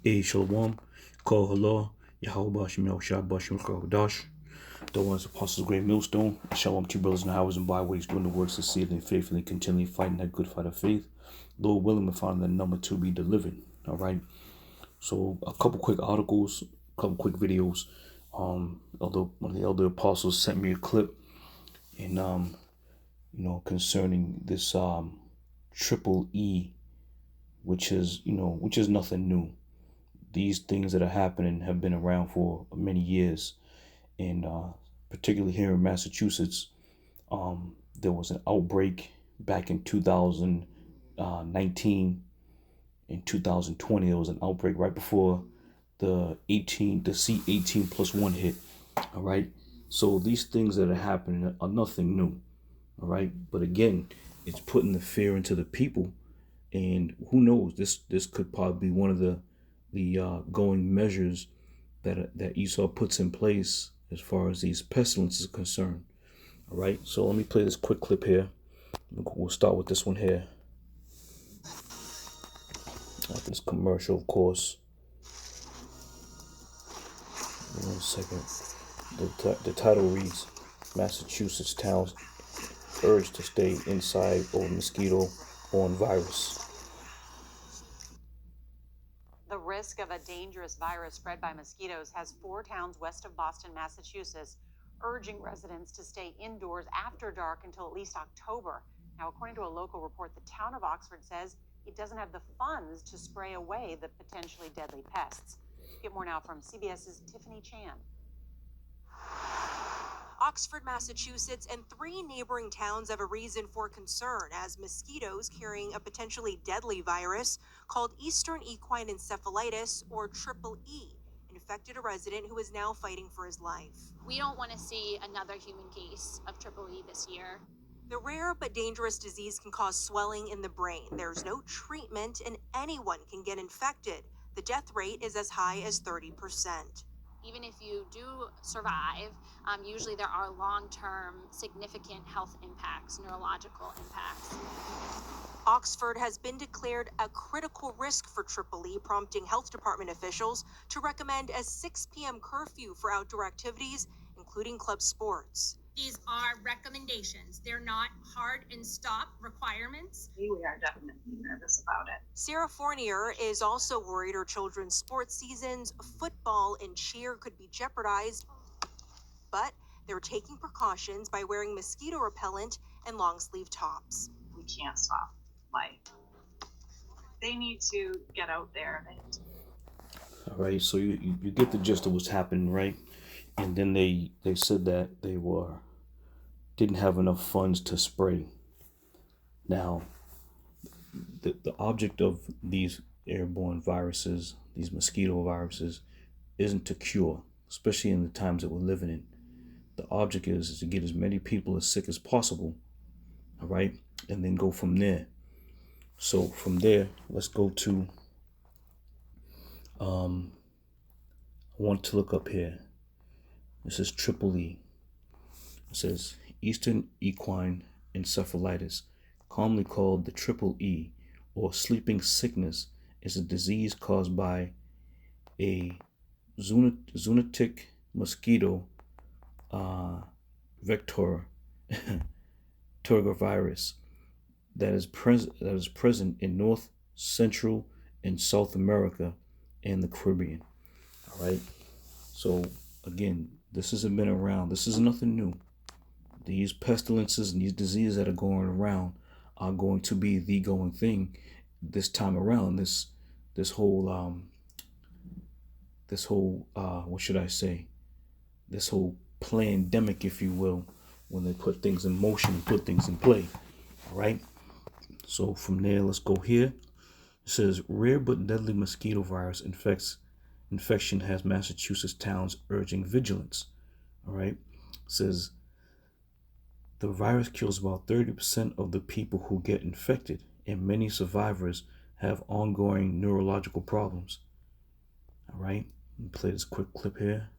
Shalom, Kol Halor, Yahweh Hashem Yahushua Bashem Chodesh. The ones apostles, great millstone. Shalom to you, brothers and hours and byways, doing the works of seed and faithfully, continually fighting that good fight of faith. Lord willing, we find that number to be delivered. All right. So a couple quick articles, a couple quick videos. Although one of the elder apostles sent me a clip, and concerning this triple E, which is nothing new. These things that are happening have been around for many years, and particularly here in Massachusetts, there was an outbreak back in 2019. In 2020, there was an outbreak right before the C18 plus one hit. All right. So these things that are happening are nothing new. All right. But again, it's putting the fear into the people, and who knows? This could probably be one of the going measures that Esau puts in place as far as these pestilences are concerned. All right. So let me play this quick clip here. We'll start with this one here. This commercial, of course. One second. The title reads, Massachusetts towns urged to stay inside over mosquito-borne virus. The risk of a dangerous virus spread by mosquitoes has 4 towns west of Boston, Massachusetts, urging residents to stay indoors after dark until at least October. Now, according to a local report, the town of Oxford says it doesn't have the funds to spray away the potentially deadly pests. Get more now from CBS's Tiffany Chan. Oxford, Massachusetts, and 3 neighboring towns have a reason for concern as mosquitoes carrying a potentially deadly virus called Eastern Equine Encephalitis, or Triple E, infected a resident who is now fighting for his life. We don't want to see another human case of Triple E this year. The rare but dangerous disease can cause swelling in the brain. There's no treatment and anyone can get infected. The death rate is as high as 30%. Even if you do survive, usually there are long-term significant health impacts, neurological impacts. Oxford has been declared a critical risk for Triple E, prompting health department officials to recommend a 6 p.m. curfew for outdoor activities, including club sports. These are recommendations. They're not hard and stop requirements. We are definitely nervous about it. Sarah Fournier is also worried her children's sports seasons, football and cheer, could be jeopardized. But they're taking precautions by wearing mosquito repellent and long sleeve tops. We can't stop life. They need to get out there. All right. So you get the gist of what's happening, right? And then they said that they didn't have enough funds to spray. Now, the object of these airborne viruses, these mosquito viruses, isn't to cure, especially in the times that we're living in. The object is to get as many people as sick as possible, all right, and then go from there. So from there, let's go to, I want to look up here. This is Triple E. It says Eastern Equine Encephalitis, commonly called the Triple E or sleeping sickness, is a disease caused by a zoonotic mosquito vector virus that is present in North, Central, and South America and the Caribbean. All right. So again, this hasn't been around. This is nothing new. These pestilences and these diseases that are going around are going to be the going thing this time around. This whole what should I say? This whole pandemic, if you will, when they put things in motion and put things in play. All right. So from there, let's go here. It says rare but deadly mosquito virus infection has Massachusetts towns urging vigilance. All right. It says the virus kills about 30% of the people who get infected, and many survivors have ongoing neurological problems. All right. Let me play this quick clip here.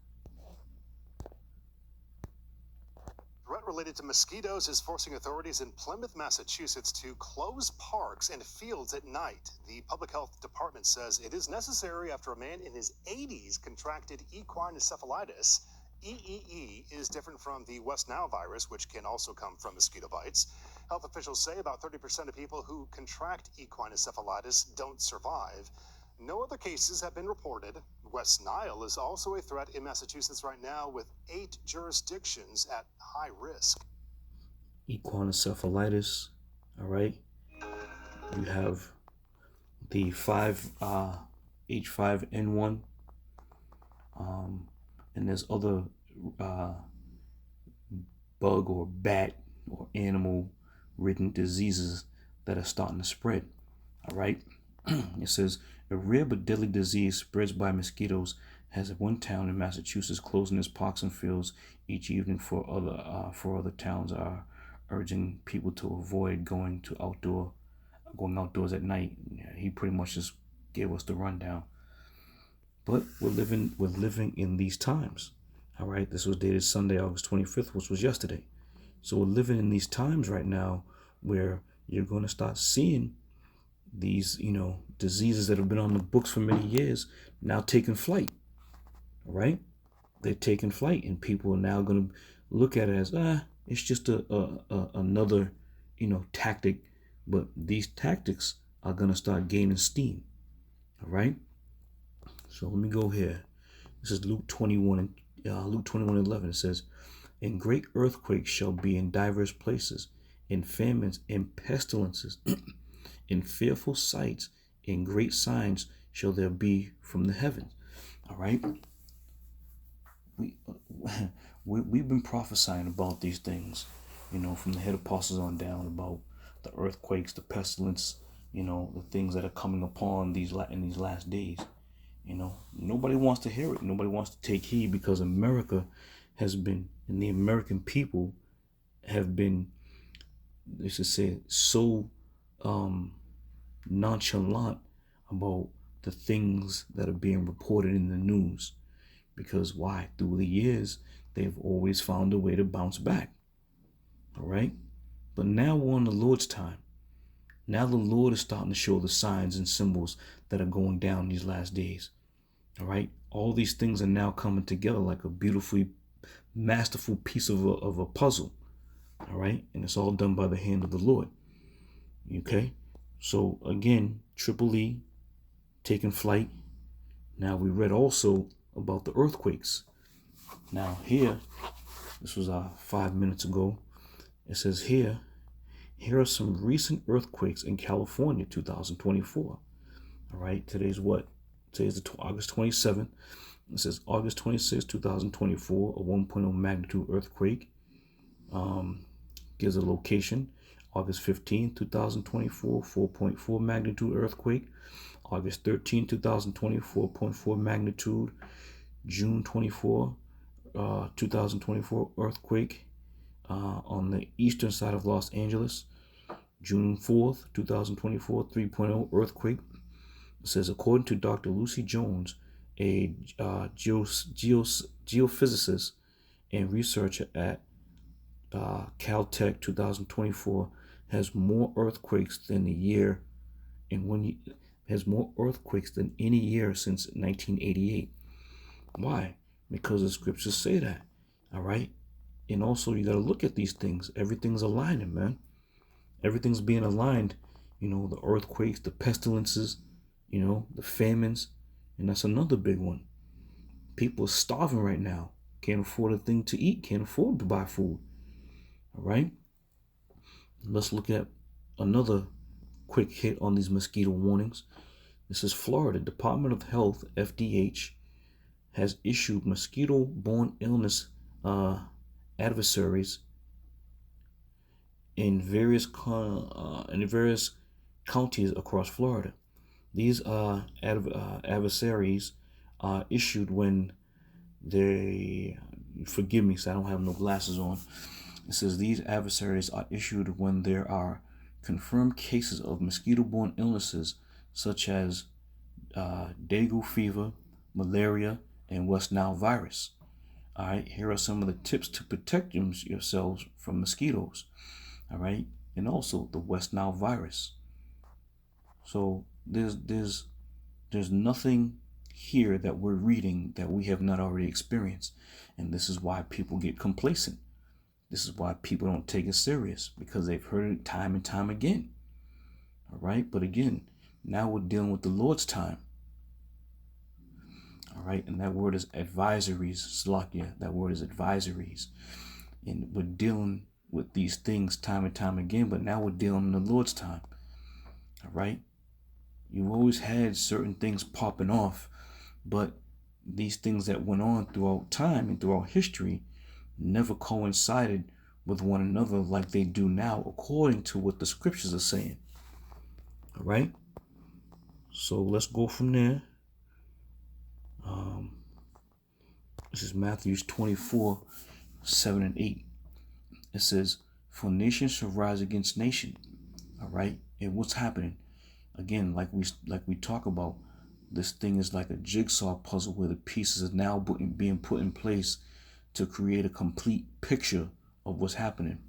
Threat related to mosquitoes is forcing authorities in Plymouth, Massachusetts to close parks and fields at night. The public health department says it is necessary after a man in his 80s contracted equine encephalitis. EEE is different from the West Nile virus, which can also come from mosquito bites. Health officials say about 30% of people who contract equine encephalitis don't survive. No other cases have been reported. West Nile is also a threat in Massachusetts right now, with 8 jurisdictions at high risk. Equine encephalitis, all right? You have the H5N1, and there's other bug or bat or animal-ridden diseases that are starting to spread, all right? It says, a rare but deadly disease spreads by mosquitoes has one town in Massachusetts closing its parks and fields each evening. For other towns are urging people to avoid going outdoors at night. Yeah, he pretty much just gave us the rundown. But we're living in these times. All right, this was dated Sunday, August 25th, which was yesterday. So we're living in these times right now where you're going to start seeing these, diseases that have been on the books for many years now taking flight. All right, they're taking flight, and people are now going to look at it as it's just another tactic. But these tactics are going to start gaining steam. All right, so let me go here. This is Luke 21 and Luke 21:11. It says, and great earthquakes shall be in diverse places, and famines and pestilences and fearful sights and great signs shall there be from the heavens. All right, we've been prophesying about these things, from the head apostles on down, about the earthquakes, the pestilence, the things that are coming upon in these last days. Nobody wants to hear it. Nobody wants to take heed, because America has been, and the American people have been, let's just say, so nonchalant about the things that are being reported in the news. Because why? Through the years, they've always found a way to bounce back. All right? But now we're on the Lord's time. Now the Lord is starting to show the signs and symbols that are going down these last days. All right? All these things are now coming together like a beautifully masterful piece of a puzzle. All right? And it's all done by the hand of the Lord. Okay? So again, Triple E taking flight. Now we read also about the earthquakes. Now here, this was 5 minutes ago. It says here are some recent earthquakes in California, 2024. All right, today's what? Today's August 27th. It says August 26, 2024, a 1.0 magnitude earthquake. Gives a location. August 15, 2024, 4.4 magnitude earthquake. August 13, 2024, 4.4 magnitude. June 24, 2024 earthquake on the eastern side of Los Angeles. June 4th, 2024, 3.0 earthquake. It says, according to Dr. Lucy Jones, a geophysicist and researcher at Caltech, 2024 has more earthquakes than more earthquakes than any year since 1988. Why? Because the scriptures say that. All right. And also you got to look at these things. Everything's aligning, man. Everything's being aligned. The earthquakes, the pestilences, the famines. And that's another big one. People are starving right now. Can't afford a thing to eat. Can't afford to buy food. All right. Let's look at another quick hit on these mosquito warnings. This is Florida. Department of Health, FDH, has issued mosquito-borne illness advisories in various counties across Florida. These advisories are issued when they, forgive me, so I don't have no glasses on. It says these advisories are issued when there are confirmed cases of mosquito-borne illnesses such as dengue fever, malaria, and West Nile virus. All right, here are some of the tips to protect yourselves from mosquitoes. All right, and also the West Nile virus. So there's nothing here that we're reading that we have not already experienced, and this is why people get complacent. This is why people don't take it serious, because they've heard it time and time again. All right, but again, now we're dealing with the Lord's time. All right, and that word is advisories, Slakia. That word is advisories. And we're dealing with these things time and time again, but now we're dealing in the Lord's time. All right, you've always had certain things popping off, but these things that went on throughout time and throughout history never coincided with one another like they do now, according to what the scriptures are saying. All right, so let's go from there. This is Matthew 24, 7 and 8. It says, for nation shall rise against nation. All right, and what's happening? Again, like we talk about, this thing is like a jigsaw puzzle where the pieces are now being put in place to create a complete picture of what's happening.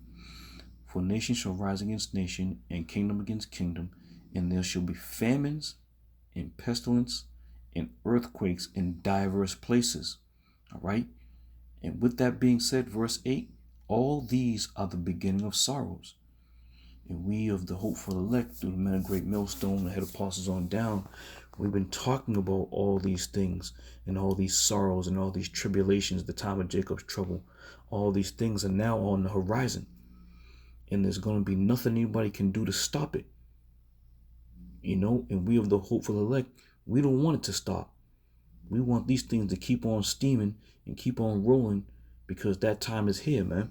For nation shall rise against nation, and kingdom against kingdom, and there shall be famines and pestilence and earthquakes in diverse places. All right, and with that being said, verse 8, all these are the beginning of sorrows. And we of the hopeful elect, through the men of great millstone, the head apostles on down, we've been talking about all these things and all these sorrows and all these tribulations, the time of Jacob's trouble. All these things are now on the horizon, and there's going to be nothing anybody can do to stop it. You know, and we of the hopeful elect, we don't want it to stop. We want these things to keep on steaming and keep on rolling, because that time is here, man.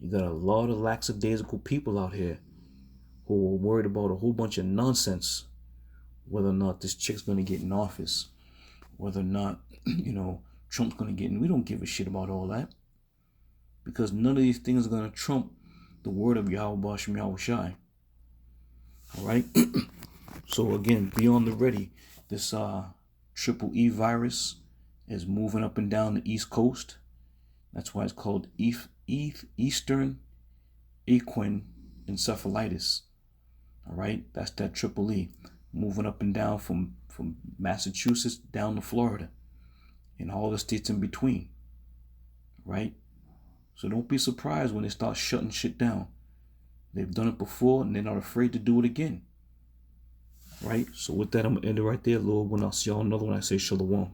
You got a lot of lackadaisical people out here who are worried about a whole bunch of nonsense, whether or not this chick's going to get in office, whether or not, Trump's going to get in. We don't give a shit about all that, because none of these things are going to trump the word of Yahweh Bashem Yahweh Shai. All right. So again, be on the ready. This triple E virus is moving up and down the East Coast. That's why it's called Eastern Equine Encephalitis. All right, that's that triple E moving up and down from Massachusetts down to Florida and all the states in between. Right? So don't be surprised when they start shutting shit down. They've done it before, and they're not afraid to do it again. Right? So with that, I'm going to end it right there, Lord. When I'll see y'all another one, I say shalom.